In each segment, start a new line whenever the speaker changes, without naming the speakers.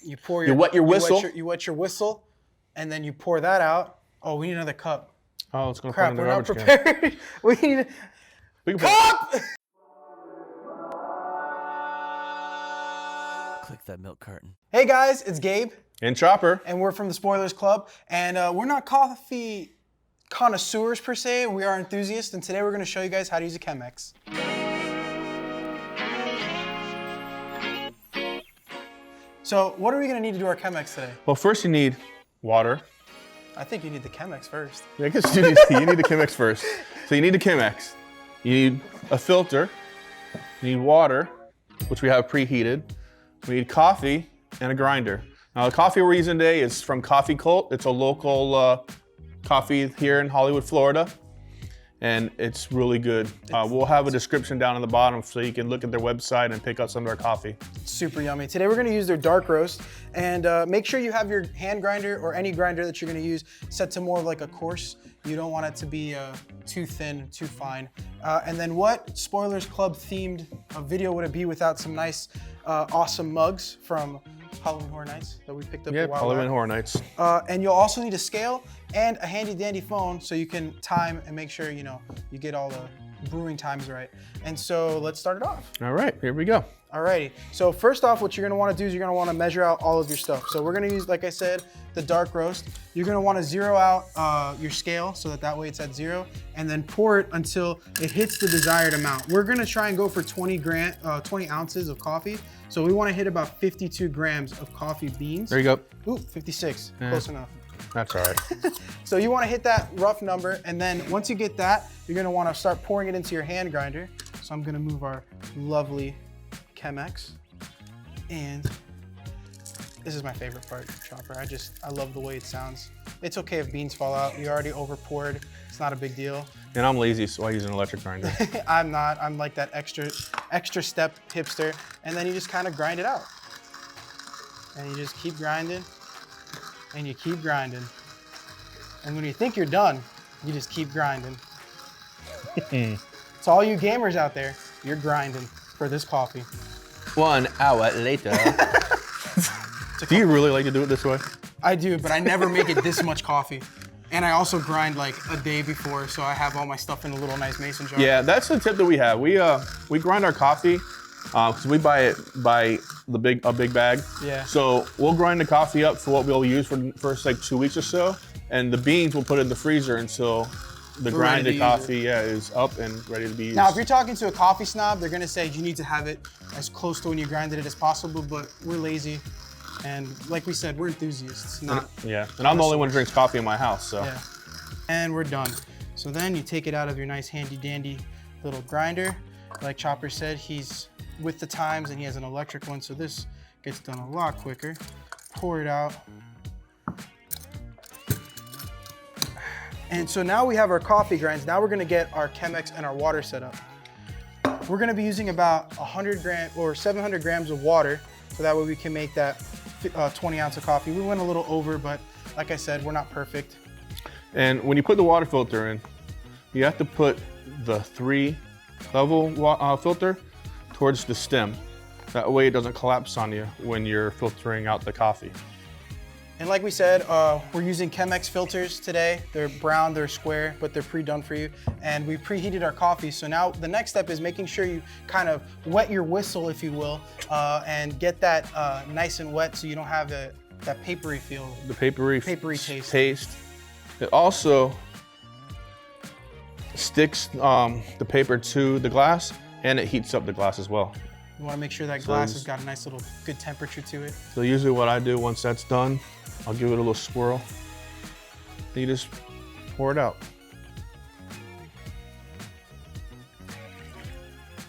you pour
You wet your whistle.
You wet your whistle, and then you pour that out. Oh, we need another cup.
Oh, it's gonna
Crap,
put in the
we're not
garbage can.
prepared. We need
We can
cup.
Click that milk carton.
Hey guys, it's Gabe,
And Chopper.
and we're from the Spoilers Club, and we're not coffee connoisseurs per se. We are enthusiasts, and today we're going to show you guys how to use a Chemex. So, what are we going to need to do our Chemex today?
Well, first you need water.
I think you need the Chemex first.
I guess you need the Chemex first. So you need the Chemex. You need a filter. You need water, which we have preheated. We need coffee and a grinder. Now the coffee we're using today is from Koffee Kult. It's a local coffee here in Hollywood, Florida. And it's really good. We'll have a description down in the bottom so you can look at their website and pick up some of their coffee.
Super yummy. Today we're going to use their dark roast, and make sure you have your hand grinder or any grinder that you're going to use set to more of like a coarse. You don't want it to be too thin, too fine. And then what Spoilers Club themed video would it be without some nice, awesome mugs from Halloween Horror Nights that we picked up a while
Halloween
back.
Horror Nights.
And you'll also need a scale and a handy dandy phone so you can time and make sure you get all the brewing times right. And so let's start it off.
All right, here we go.
Alrighty, so first off, what you're gonna wanna do is you're gonna wanna measure out all of your stuff. So we're gonna use, like I said, the dark roast. You're gonna wanna zero out your scale so that way it's at 0, and then pour it until it hits the desired amount. We're gonna try and go for 20 ounces of coffee. So we wanna hit about 52 grams of coffee beans.
There you go.
Ooh, 56, close enough.
That's all right.
So you wanna hit that rough number, and then once you get that, you're gonna wanna start pouring it into your hand grinder. So I'm gonna move our lovely Chemex, and this is my favorite part, Chopper. I love the way it sounds. It's okay if beans fall out. You already over poured. It's not a big deal.
And I'm lazy, so I use an electric grinder.
I'm not. I'm like that extra step hipster. And then you just kind of grind it out. And you just keep grinding, and you keep grinding. And when you think you're done, you just keep grinding. So all you gamers out there, you're grinding for this coffee.
1 hour later. Do you really like to do it this way?
I do, but I never make it this much coffee. And I also grind like a day before, so I have all my stuff in a little nice mason jar.
Yeah, that's the tip that we have. We grind our coffee because we buy it by a big bag.
Yeah.
So we'll grind the coffee up for what we'll use for the first like 2 weeks or so, and the beans we'll put in the freezer until the grinded coffee is up and ready to be used.
Now, if you're talking to a coffee snob, they're gonna say you need to have it as close to when you grinded it as possible, but we're lazy. And like we said, we're enthusiasts, not.
Yeah, and I'm the only one who drinks coffee in my house, so.
Yeah. And we're done. So then you take it out of your nice handy dandy little grinder. Like Chopper said, he's with the times and he has an electric one, so this gets done a lot quicker. Pour it out. And so now we have our coffee grinds. Now we're gonna get our Chemex and our water set up. We're gonna be using about 100 grams or 700 grams of water, so that way we can make that 20 ounce of coffee. We went a little over, but like I said, we're not perfect.
And when you put the water filter in, you have to put the 3-level filter towards the stem. That way it doesn't collapse on you when you're filtering out the coffee.
And like we said, we're using Chemex filters today. They're brown, they're square, but they're pre-done for you. And we preheated our coffee. So now the next step is making sure you kind of wet your whistle, if you will, and get that nice and wet so you don't have that papery feel.
The papery
taste.
It also sticks the paper to the glass, and it heats up the glass as well.
You want to make sure that glass has got a nice little good temperature to it.
So usually what I do once that's done, I'll give it a little swirl. Then you just pour it out.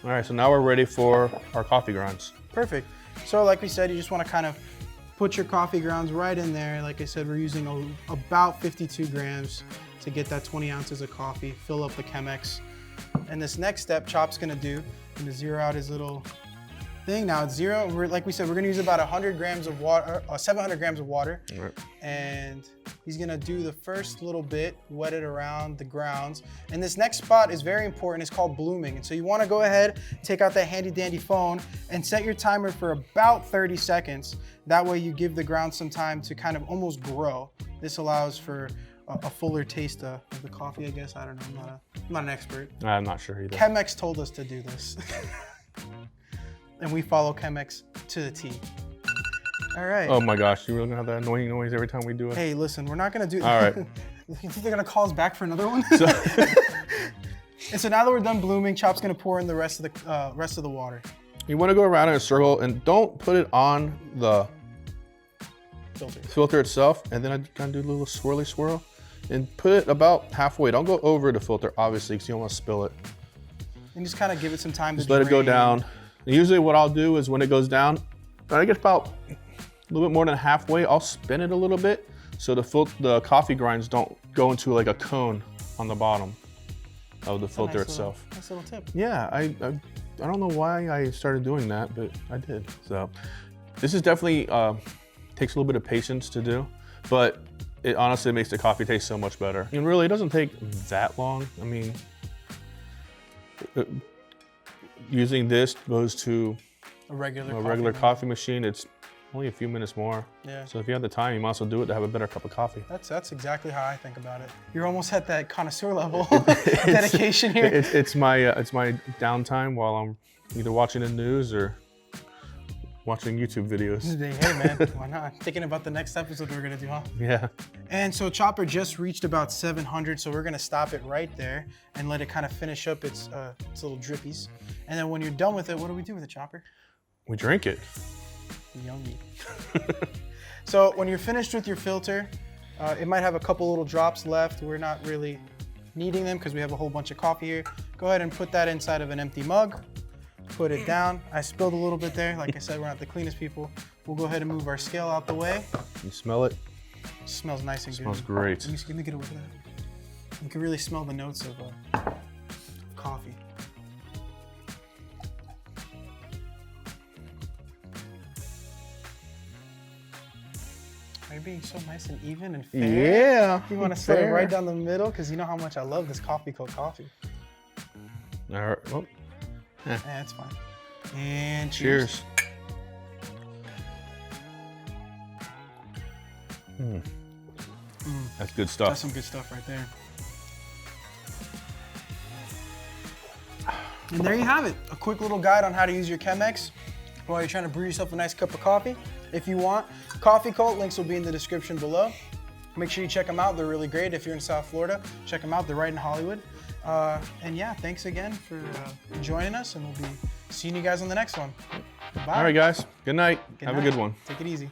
All right, so now we're ready for our coffee grinds.
Perfect. So like we said, you just want to kind of put your coffee grounds right in there. Like I said, we're using about 52 grams to get that 20 ounces of coffee, fill up the Chemex. And this next step, Chop's gonna do, zero out his little thing. Now it's 0. Like we said, we're gonna use about 100 grams of water, 700 grams of water.
Right.
And he's gonna do the first little bit, wet it around the grounds. And this next spot is very important. It's called blooming. And so you wanna go ahead, take out that handy dandy phone and set your timer for about 30 seconds. That way you give the ground some time to kind of almost grow. This allows for a fuller taste of the coffee, I guess. I don't know, I'm not an expert.
I'm not sure either.
Chemex told us to do this. And we follow Chemex to the T. All right.
Oh my gosh, you really gonna have that annoying noise every time we do it?
Hey, listen, we're not gonna do.
All right.
You think they're gonna call us back for another one? And so now that we're done blooming, Chop's gonna pour in the rest of the water.
You want to go around in a circle and don't put it on the filter itself, and then I kind of do a little swirly swirl and put it about halfway. Don't go over the filter, obviously, because you don't want to spill it.
And just kind of give it some time
just
to
let it go
drain.
down. And usually what I'll do is when it goes down, when I get about a little bit more than halfway, I'll spin it a little bit so the coffee grinds don't go into like a cone on the bottom of the filter itself.
Nice little tip.
Yeah, I don't know why I started doing that, but I did. So this is definitely takes a little bit of patience to do, but it honestly makes the coffee taste so much better. And really, it doesn't take that long. I mean, using this goes to
a regular
coffee machine. It's only a few minutes more.
Yeah.
So if you have the time, you might as well do it to have a better cup of coffee.
That's exactly how I think about it. You're almost at that connoisseur level dedication here.
It's my downtime while I'm either watching the news or watching YouTube videos.
Hey man, why not? Thinking about the next episode we're gonna do, huh?
Yeah.
And so Chopper just reached about 700, so we're gonna stop it right there and let it kind of finish up its little drippies. And then when you're done with it, what do we do with it, Chopper?
We drink it.
Yummy. So when you're finished with your filter, it might have a couple little drops left. We're not really needing them because we have a whole bunch of coffee here. Go ahead and put that inside of an empty mug. Put it down. I spilled a little bit there. Like I said, we're not the cleanest people. We'll go ahead and move our scale out the way.
You smell it?
It smells nice and good.
Smells great.
Let me get over that. You can really smell the notes of coffee. Are you being so nice and even and fair?
Yeah.
You want to set it right down the middle because you know how much I love this Koffee Kult coffee.
All right. Well,
That's fine. And
cheers. That's good stuff.
That's some good stuff right there. And there you have it. A quick little guide on how to use your Chemex while you're trying to brew yourself a nice cup of coffee. If you want, Koffee Kult, links will be in the description below. Make sure you check them out. They're really great. If you're in South Florida, check them out. They're right in Hollywood. And yeah, thanks again for joining us, and we'll be seeing you guys on the next one. Bye.
All right, guys. Good night.
Good
Have
night.
a good one.
Take it easy.